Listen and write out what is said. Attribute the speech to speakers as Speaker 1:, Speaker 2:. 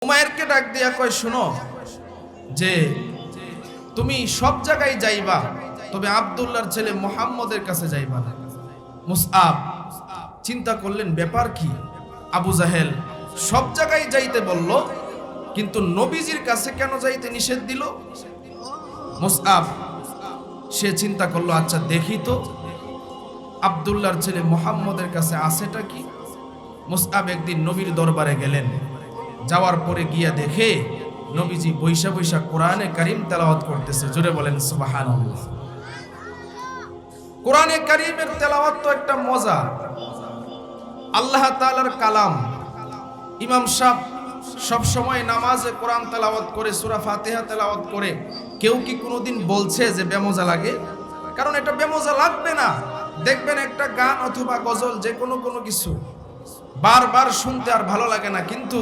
Speaker 1: উমায়েরকে ডাক দিয়া কয়, শুনো যে তুমি সব জায়গায় যাইবা, তবে আব্দুল্লাহর ছেলে মুহাম্মদের কাছে যাইবা না। মুসআব চিন্তা করলেন ব্যাপার কি, আবু জাহেল সব জায়গায় যাইতে বলল, কিন্তু নবীজির কাছে কেন যাইতে নিষেধ দিল? মুসআব সে চিন্তা করলো, আচ্ছা দেখি তো আব্দুল্লাহর ছেলে মুহাম্মদের কাছে আছেটা কি। মুসআব একদিন নবীর দরবারে গেলেন, যাওয়ার পরে গিয়া দেখে নবীজি বৈশা বৈশা কোরআনে কারীম তেলাওয়াত করতেছে। জোরে বলেন সুবহানাল্লাহ। কোরআনে কারীমের তেলাওয়াত তো একটা মজা, আল্লাহ তাআলার কালাম। ইমাম সাহেব সব সময় নামাজে কোরআন তেলাওয়াত করে, সূরা ফাতিহা তেলাওয়াত করে, কেউ কি কোনোদিন বলছে যে বেমজা লাগে? কারণ এটা বেমজা লাগবে না। দেখবেন একটা গান অথবা গজল, যে কোনো কিছু বারবার শুনতে আর ভালো লাগে না, কিন্তু